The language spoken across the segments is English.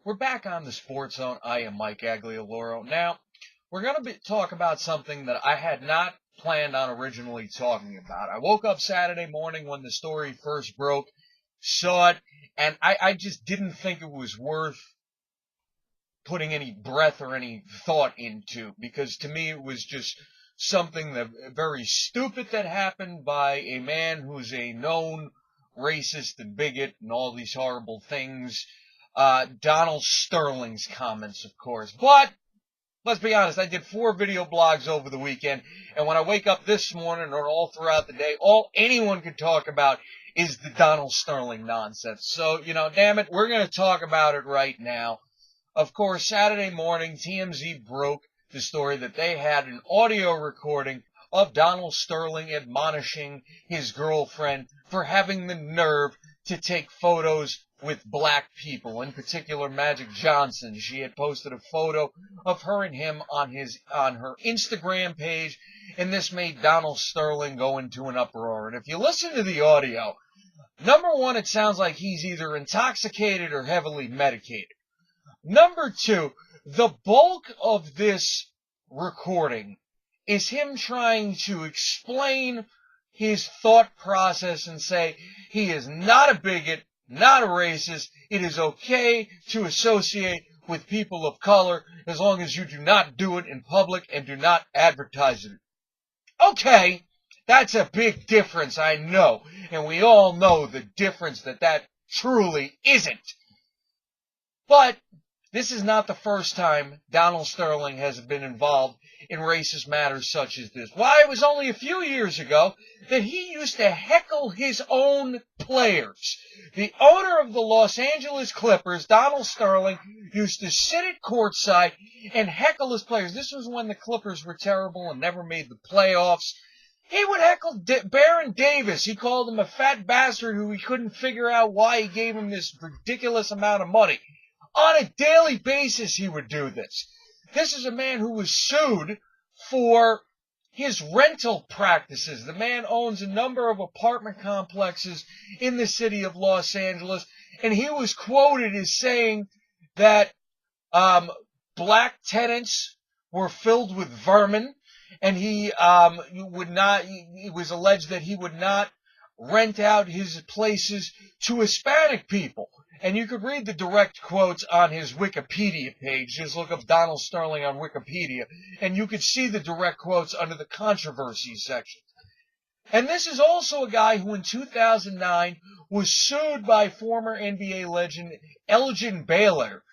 We're back on the Sports Zone. I am Mike Aglialoro. Now, we're going to talk about something that I had not planned on originally talking about. I woke up Saturday morning when the story first broke, saw it, and I just didn't think it was worth putting any breath or any thought into, because to me it was just something that very stupid that happened by a man who's a known racist and bigot and all these horrible things. Donald Sterling's comments, of course. But let's be honest, I did 4 video blogs over the weekend, and when I wake up this morning or all throughout the day, all anyone could talk about is the Donald Sterling nonsense. So, damn it, we're going to talk about it right now. Of course, Saturday morning, TMZ broke the story that they had an audio recording of Donald Sterling admonishing his girlfriend for having the nerve to take photos with black people, in particular Magic Johnson. She had posted a photo of her and him on her Instagram page, and this made Donald Sterling go into an uproar. And if you listen to the audio, number one, it sounds like he's either intoxicated or heavily medicated. Number two, the bulk of this recording is him trying to explain his thought process and say he is not a bigot, not a racist. It is okay to associate with people of color as long as you do not do it in public and do not advertise it. Okay, that's a big difference, I know. And we all know the difference that truly isn't. But this is not the first time Donald Sterling has been involved in racist matters such as this. Why, it was only a few years ago that he used to heckle his own players. The owner of the Los Angeles Clippers, Donald Sterling, used to sit at courtside and heckle his players. This was when the Clippers were terrible and never made the playoffs. He would heckle Baron Davis. He called him a fat bastard who he couldn't figure out why he gave him this ridiculous amount of money. On a daily basis, he would do this. This is a man who was sued for his rental practices. The man owns a number of apartment complexes in the city of Los Angeles, and he was quoted as saying that black tenants were filled with vermin, and it was alleged that he would not rent out his places to Hispanic people. And you could read the direct quotes on his Wikipedia page. Just look up Donald Sterling on Wikipedia, and you could see the direct quotes under the controversy section. And this is also a guy who in 2009 was sued by former NBA legend Elgin Baylor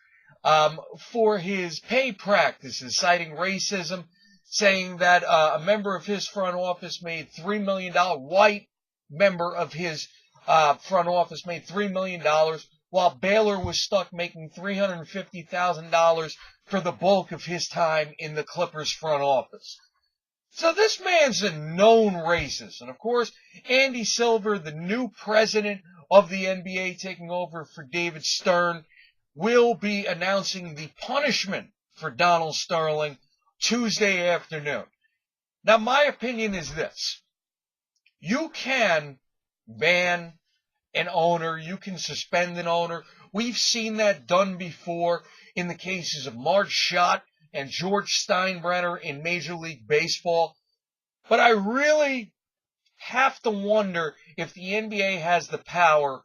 for his pay practices, citing racism, saying that a member of his front office made $3 million, white member of his front office made $3 million, while Baylor was stuck making $350,000 for the bulk of his time in the Clippers front office. So this man's a known racist. And of course, Andy Silver, the new president of the NBA, taking over for David Stern, will be announcing the punishment for Donald Sterling Tuesday afternoon. Now, my opinion is this. You can ban an owner, you can suspend an owner. We've seen that done before in the cases of Mark Schott and George Steinbrenner in Major League Baseball. But I really have to wonder if the NBA has the power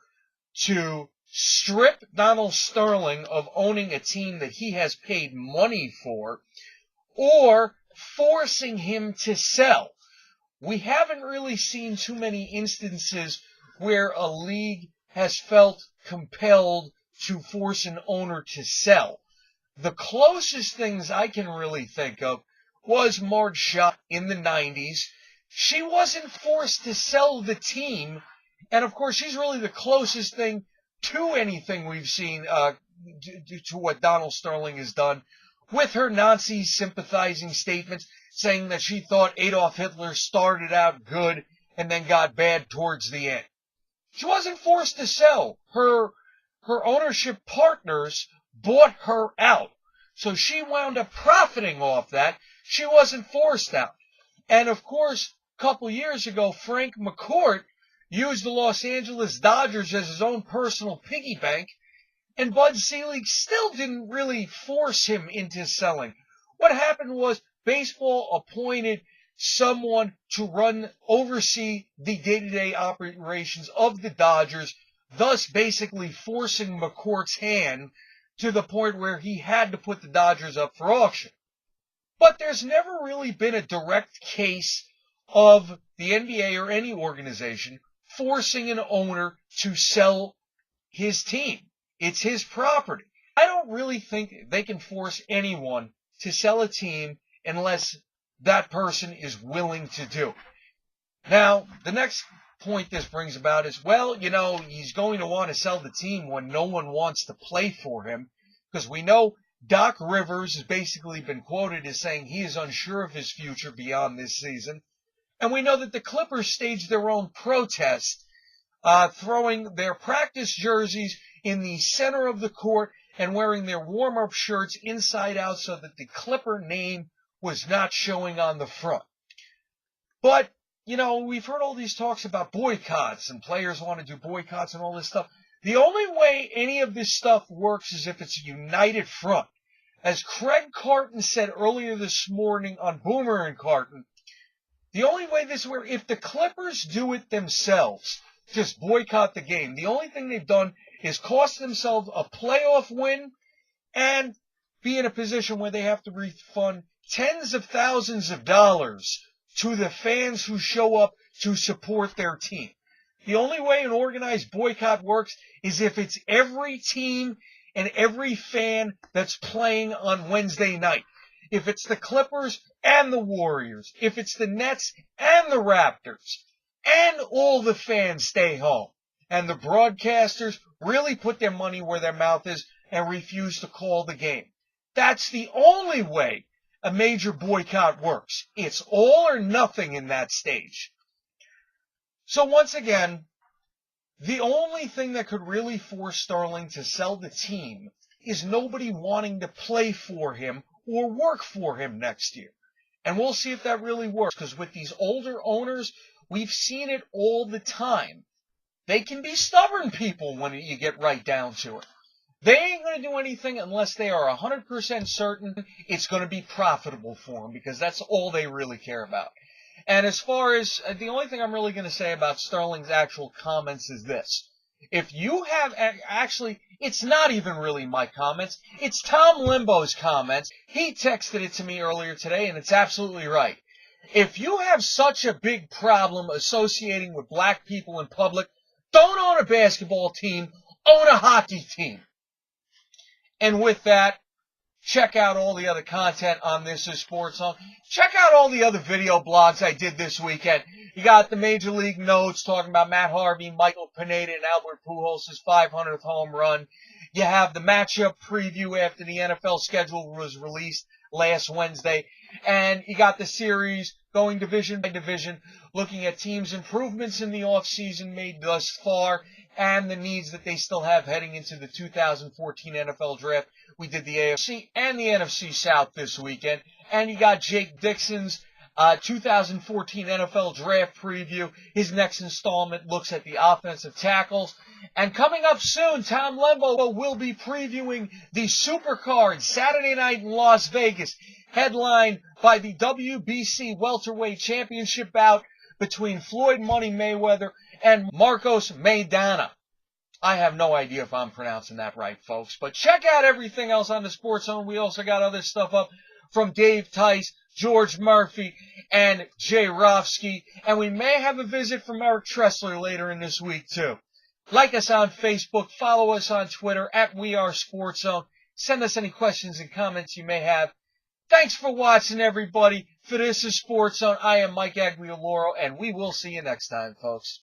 to strip Donald Sterling of owning a team that he has paid money for, or forcing him to sell. We haven't really seen too many instances where a league has felt compelled to force an owner to sell. The closest things I can really think of was Marge Schott in the 90s. She wasn't forced to sell the team, and of course she's really the closest thing to anything we've seen to what Donald Sterling has done, with her Nazi sympathizing statements saying that she thought Adolf Hitler started out good and then got bad towards the end. She wasn't forced to sell. Her ownership partners bought her out. So she wound up profiting off that. She wasn't forced out. And of course, a couple years ago, Frank McCourt used the Los Angeles Dodgers as his own personal piggy bank And Bud Selig still didn't really force him into selling. What happened was baseball appointed someone to oversee the day-to-day operations of the Dodgers, thus basically forcing McCourt's hand to the point where he had to put the Dodgers up for auction. But there's never really been a direct case of the NBA or any organization forcing an owner to sell his team. It's his property. I don't really think they can force anyone to sell a team unless that person is willing to do it. Now, the next point this brings about is, well, he's going to want to sell the team when no one wants to play for him, because we know Doc Rivers has basically been quoted as saying he is unsure of his future beyond this season. And we know that the Clippers staged their own protest, throwing their practice jerseys in the center of the court and wearing their warm-up shirts inside out so that the Clipper name was not showing on the front. But, we've heard all these talks about boycotts and players want to do boycotts and all this stuff. The only way any of this stuff works is if it's a united front. As Craig Carton said earlier this morning on Boomer and Carton, the only way this works, if the Clippers do it themselves, just boycott the game, the only thing they've done is cost themselves a playoff win and be in a position where they have to refund tens of thousands of dollars to the fans who show up to support their team. The only way an organized boycott works is if it's every team and every fan that's playing on Wednesday night. If it's the Clippers and the Warriors, if it's the Nets and the Raptors, and all the fans stay home, and the broadcasters really put their money where their mouth is and refuse to call the game. That's the only way a major boycott works. It's all or nothing in that stage. So once again, the only thing that could really force Sterling to sell the team is nobody wanting to play for him or work for him next year. And we'll see if that really works, because with these older owners, we've seen it all the time. They can be stubborn people when you get right down to it. They ain't going to do anything unless they are 100% certain it's going to be profitable for them, because that's all they really care about. And as far as, the only thing I'm really going to say about Sterling's actual comments is this. If you have, actually, it's not even really my comments, it's Tom Limbo's comments. He texted it to me earlier today, and it's absolutely right. If you have such a big problem associating with black people in public, don't own a basketball team, own a hockey team. And with that, check out all the other content on This Is SportsZone. Check out all the other video blogs I did this weekend. You got the Major League Notes talking about Matt Harvey, Michael Pineda, and Albert Pujols' 500th home run. You have the matchup preview after the NFL schedule was released last Wednesday. And you got the series going division by division, looking at teams' improvements in the offseason made thus far and the needs that they still have heading into the 2014 NFL Draft. We did the AFC and the NFC South this weekend. And you got Jake Dixon's 2014 NFL Draft preview. His next installment looks at the offensive tackles. And coming up soon, Tom Lembo will be previewing the Supercard Saturday night in Las Vegas, headlined by the WBC Welterweight Championship bout between Floyd Money Mayweather and Marcos Maidana. I have no idea if I'm pronouncing that right, folks. But check out everything else on the Sports Zone. We also got other stuff up from Dave Tice, George Murphy, and Jay Rofsky. And we may have a visit from Eric Tressler later in this week, too. Like us on Facebook. Follow us on Twitter at WeAreSportsZone. Send us any questions and comments you may have. Thanks for watching, everybody. For This Is SportsZone, I am Mike Aglialoro, and we will see you next time, folks.